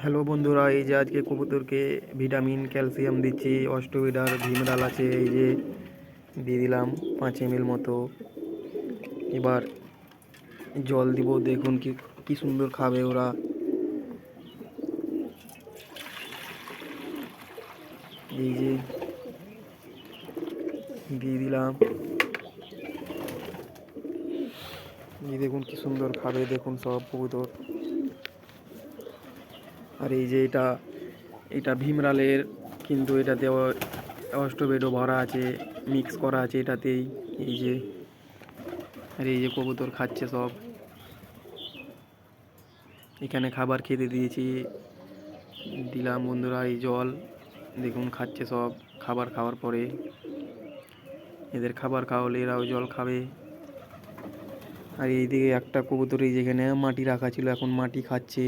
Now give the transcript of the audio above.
Hello বন্ধুরা, এই যে আজকে কবুতরকে ভিটামিন ক্যালসিয়াম দিচ্ছি। অষ্টবিডার ভিমরাল আছে, এই যে দিয়ে দিলাম 5 ml মতো। এবার জল দিব, দেখুন কি কি সুন্দর খাবে ওরা। এই যে দিয়ে দিলাম, এই দেখুন কি সুন্দর খাবে, দেখুন সব কবুতর। আর এই যে এটা এটা ভিমরালের, কিন্তু এটাতে অষ্টবেডও ভরা আছে, মিক্স করা আছে এটাতেই। এই যে আর এই যে কবুতর খাচ্ছে সব। এখানে খাবার খেতে দিয়েছি, দিলাম বন্ধুরা এই জল, দেখুন খাচ্ছে সব। খাবার খাওয়ার পরে এদের খাবার খাওয়ালে এরাও জল খাবে। আর এইদিকে একটা কবুতর, এই যেখানে মাটি রাখা ছিল, এখন মাটি খাচ্ছে।